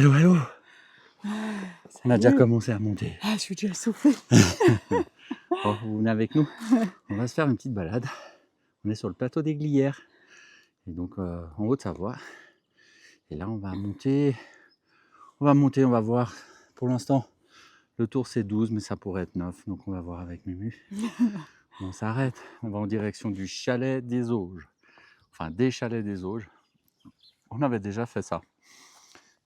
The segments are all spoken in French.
Hello, hello. On a déjà Salut. commencé à monter. Ah, je suis déjà essoufflée. Bon, vous venez avec nous. On va se faire une petite balade. On est sur le plateau des Glières. Et donc en Haute-Savoie. Et là on va monter. On va voir. Pour l'instant, le tour c'est 12, mais ça pourrait être 9. Donc on va voir avec Mumu. On s'arrête. On va en direction du chalet des Auges. Enfin, des chalets des Auges. On avait déjà fait ça.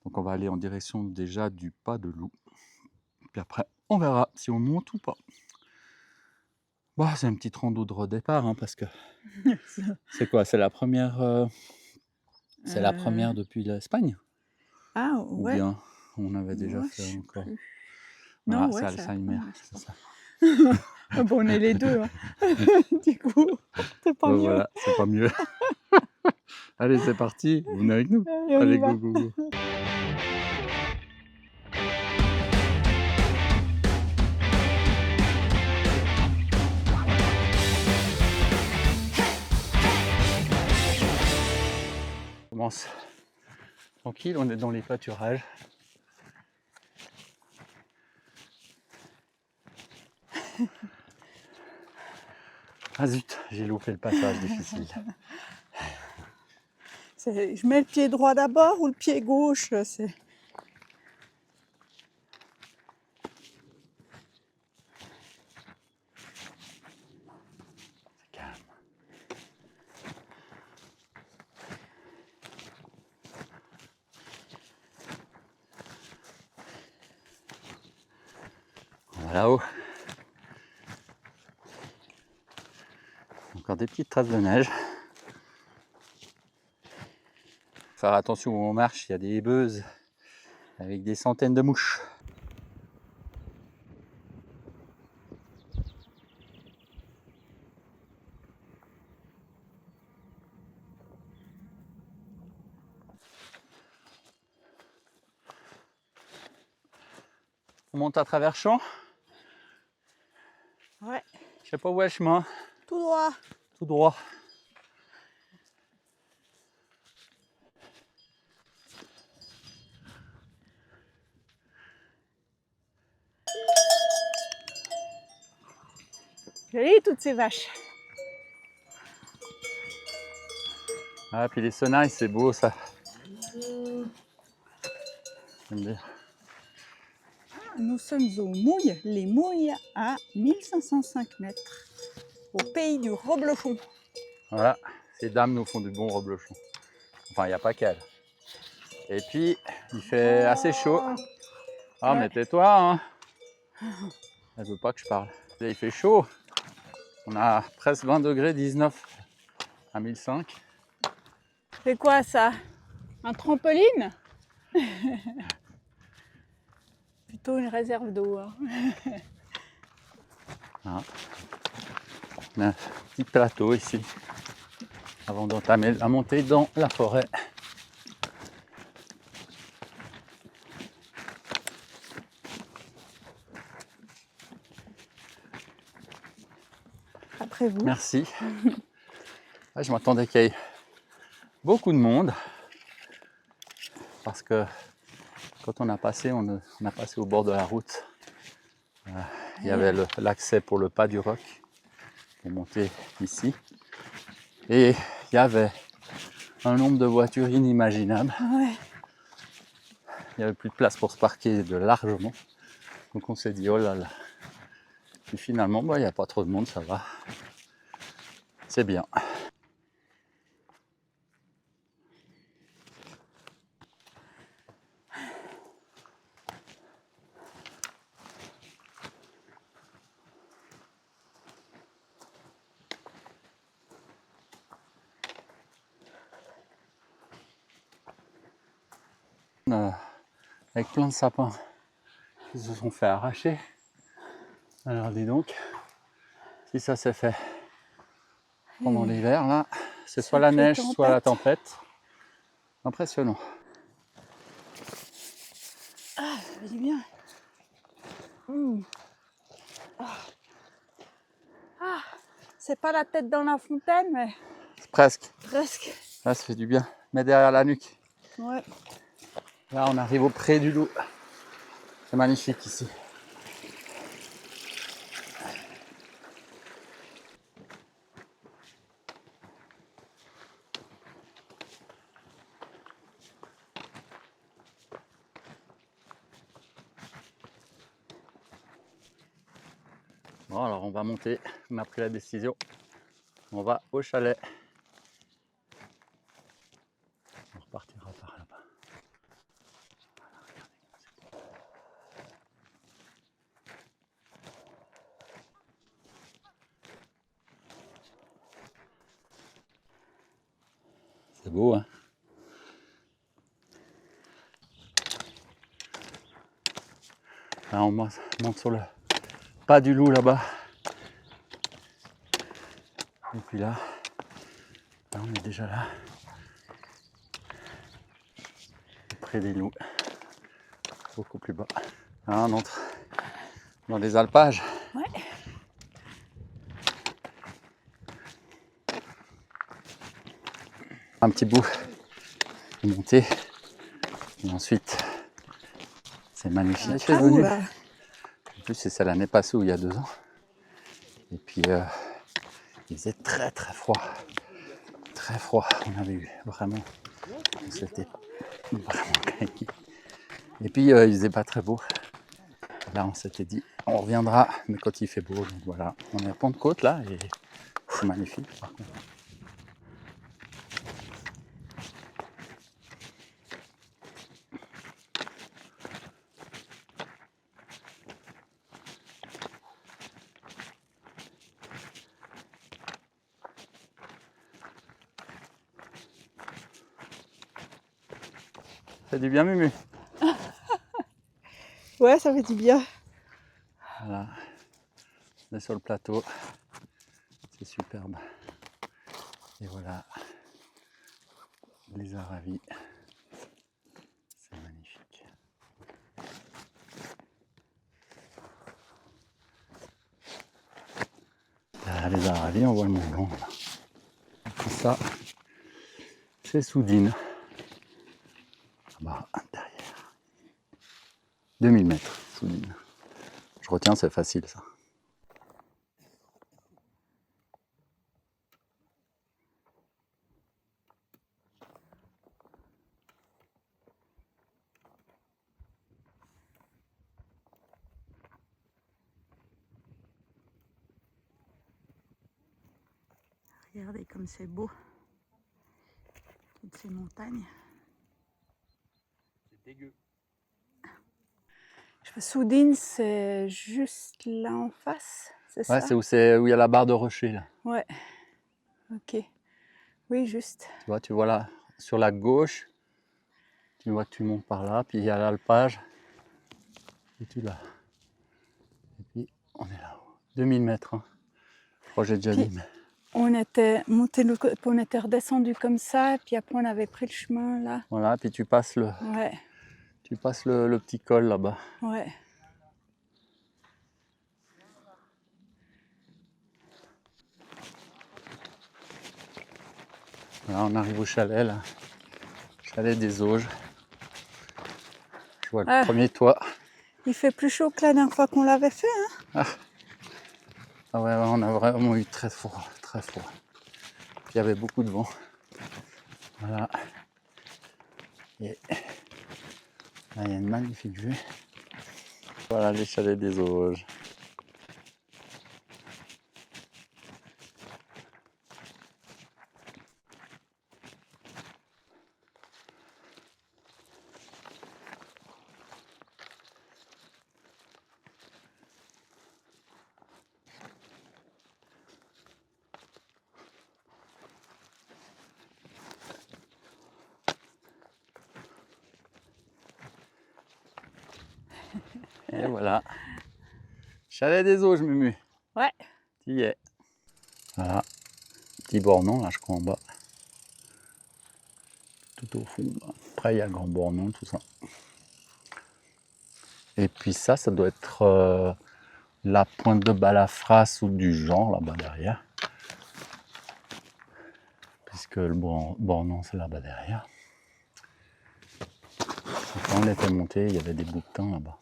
Donc on va aller en direction déjà du Pas de Loup. Puis après, on verra si on monte ou pas. Bon, c'est une petite rando de redépart, hein, parce que c'est quoi? C'est la première, c'est la première depuis l'Espagne? Ah, Ou ouais. bien on avait déjà Ouais, fait je sais encore? plus. Voilà, Non, c'est ouais, c'est la Alzheimer, première, je c'est ça. Ah bon, on est les deux. Hein. Du coup, c'est pas Ouais, mieux. voilà, c'est pas mieux. Allez, c'est parti, vous venez avec nous. Allez, on y Allez, va. go, go, go. On commence tranquille, on est dans les pâturages. Ah zut, j'ai loupé le passage difficile. Je mets le pied droit d'abord ou le pied gauche? C'est Calme. On va là-haut. Encore des petites traces de neige. Faire attention où on marche, il y a des hébeuses avec des centaines de mouches. On monte à travers champs. ouais, Je sais pas où est le chemin. tout droit. Tout droit. Jolies toutes ces vaches. Ah, puis les sonnailles, c'est beau ça. J'aime bien. Nous sommes aux Mouilles, les Mouilles à 1505 mètres, au pays du Reblochon. Voilà, ces dames nous font du bon reblochon. Enfin, il n'y a pas qu'elles. Et puis, il fait assez chaud. Ah, Ouais. mais tais-toi, hein. Elle veut pas que je parle. Là, il fait chaud. On a presque 20 degrés, 19 à 1005. C'est quoi ça? Un trampoline? Plutôt une réserve d'eau. Hein. Voilà. On a un petit plateau ici, avant d'entamer la montée dans la forêt. Après vous. Merci. Ah, je m'attendais qu'il y ait beaucoup de monde, parce que quand on a passé au bord de la route. Il y avait l'accès pour le pas du Roc, pour monter ici. Et il y avait un nombre de voitures inimaginable. Ouais. Il n'y avait plus de place pour se parquer de largement. Donc on s'est dit, oh là là. Puis finalement, il n'y a pas trop de monde, ça va. C'est bien. Avec plein de sapins qui se sont fait arracher. Alors dis donc, si ça s'est fait pendant l'hiver, là, c'est soit la neige, soit la tempête. Impressionnant. Ah, ça fait du bien. Ah, c'est pas la tête dans la fontaine, mais Presque. presque. Là, ça fait du bien. Mais derrière la nuque. Ouais. Là, on arrive auprès du loup. C'est magnifique ici. Bon, alors on va monter. On a pris la décision. On va au chalet. On repartira par là-bas. C'est beau, hein? Là, on monte sur le pas du loup là-bas. Et puis là, on est déjà là. Près des loups. Beaucoup plus bas. Là, on entre dans les alpages. Ouais. Un petit bout de montée. Et ensuite, c'est magnifique. Je suis venu. là. En plus, c'est ça l'année passée où il y a 2 ans. Et puis, il faisait très très froid. Très froid. On avait eu vraiment. C'était vraiment caillé. Et puis, il faisait pas très beau. Là, on s'était dit, on reviendra, mais quand il fait beau. Donc voilà, on est à Pentecôte là et c'est magnifique par contre. Ça fait du bien, Mumu. Ouais, ça fait du bien. Voilà, on est sur le plateau, c'est superbe. Et voilà, les Aravis, c'est magnifique. Là, les Aravis, on voit le Mont Blanc. Tout ça, c'est Soudine. Bah, derrière. 2000 mètres, Soudine. Je retiens, c'est facile ça. Regardez comme c'est beau. Toutes ces montagnes. C'est dégueu. Soudine, c'est juste là en face, c'est Ouais, ça? c'est où il y a la barre de rocher là. Ouais. Ok. Oui, juste. Tu vois là, sur la gauche, tu vois que tu montes par là, puis il y a l'alpage, et tu l'as. Et puis on est là-haut. 2000 mètres, hein. Je crois que j'ai déjà Puis, dit. Mais... on était monté, on était redescendu comme ça, et puis après on avait pris le chemin là. Voilà, puis tu passes le petit col là-bas. Ouais. Là, on arrive au chalet, là. Chalet des Auges. Je vois le premier toit. Il fait plus chaud que la dernière fois qu'on l'avait fait, hein? Ah ouais, on a vraiment eu très froid, très froid. Puis il y avait beaucoup de vent. Voilà. Et là, il y a une magnifique vue. Voilà les chalets des Auges. Et voilà. Chalet des Auges, Mumu. Ouais. Tu y es. Voilà. Petit bornon, là, je crois, en bas. Tout au fond. Là. Après, il y a Grand Bornon, tout ça. Et puis ça doit être la pointe de Balafras ou du genre, là-bas derrière. Puisque le Bornon, c'est là-bas derrière. Et on était monté, il y avait des bouts de thym là-bas.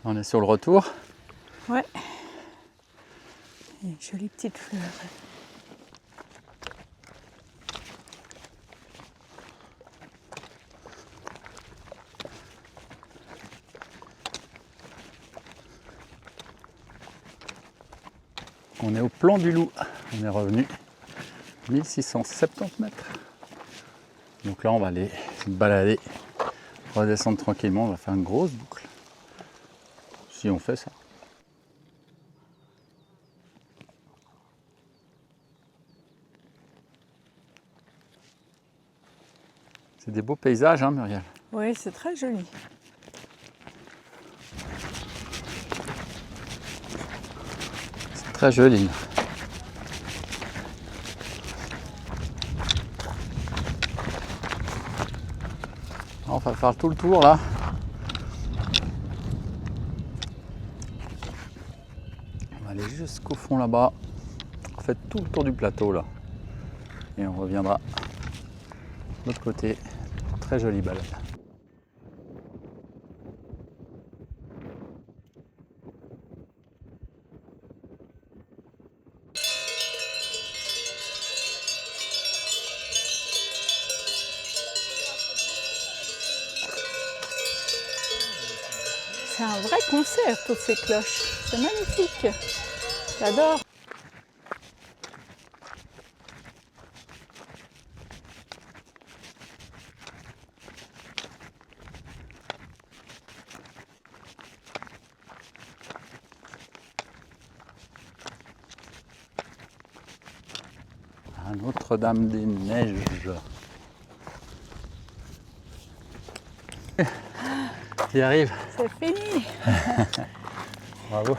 On est sur le retour. Ouais. Et jolie petite fleur. On est au plan du Loup. On est revenu 1670 mètres. Donc là, on va aller se balader, redescendre tranquillement. On va faire une grosse boucle. Si on fait ça. C'est des beaux paysages, hein, Muriel? Oui, c'est très joli. C'est très joli. On va faire tout le tour là. On va aller jusqu'au fond là-bas. On fait tout le tour du plateau là. Et on reviendra de l'autre côté. Très jolie balade. C'est un vrai concert, toutes ces cloches. C'est magnifique. J'adore. Notre-Dame des Neiges. J'y arrive. C'est fini. Bravo.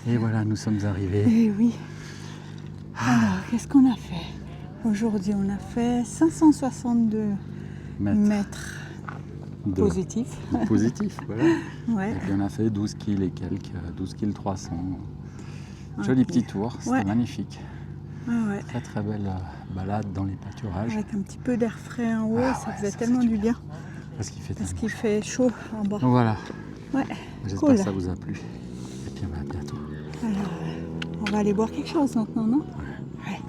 Et voilà, nous sommes arrivés. Eh oui. Alors, qu'est-ce qu'on a fait? Aujourd'hui, on a fait 562 mètres positifs. Positif, voilà. Ouais. Et puis on a fait 12 kg et quelques, 12 kg 300. Joli Ok. petit tour, c'était Ouais. magnifique. Ah ouais. Très très belle balade dans les pâturages. Avec un petit peu d'air frais en haut, Ah ça ouais, faisait ça tellement fait du bien. Parce qu'il fait Parce tellement qu'il chaud. fait chaud en bas. Donc voilà, Ouais. j'espère Cool. que ça vous a plu. Et puis à bientôt. Alors, on va aller boire quelque chose maintenant, non? Ouais.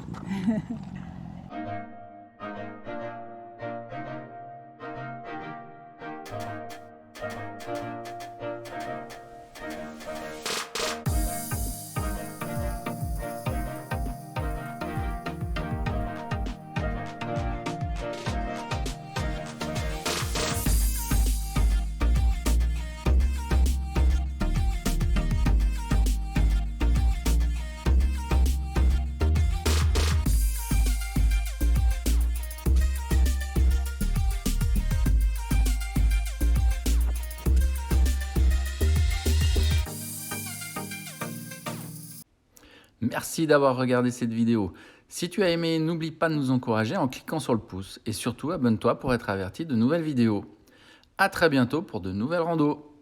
Merci d'avoir regardé cette vidéo. Si tu as aimé, n'oublie pas de nous encourager en cliquant sur le pouce. Et surtout, abonne-toi pour être averti de nouvelles vidéos. À très bientôt pour de nouvelles randos.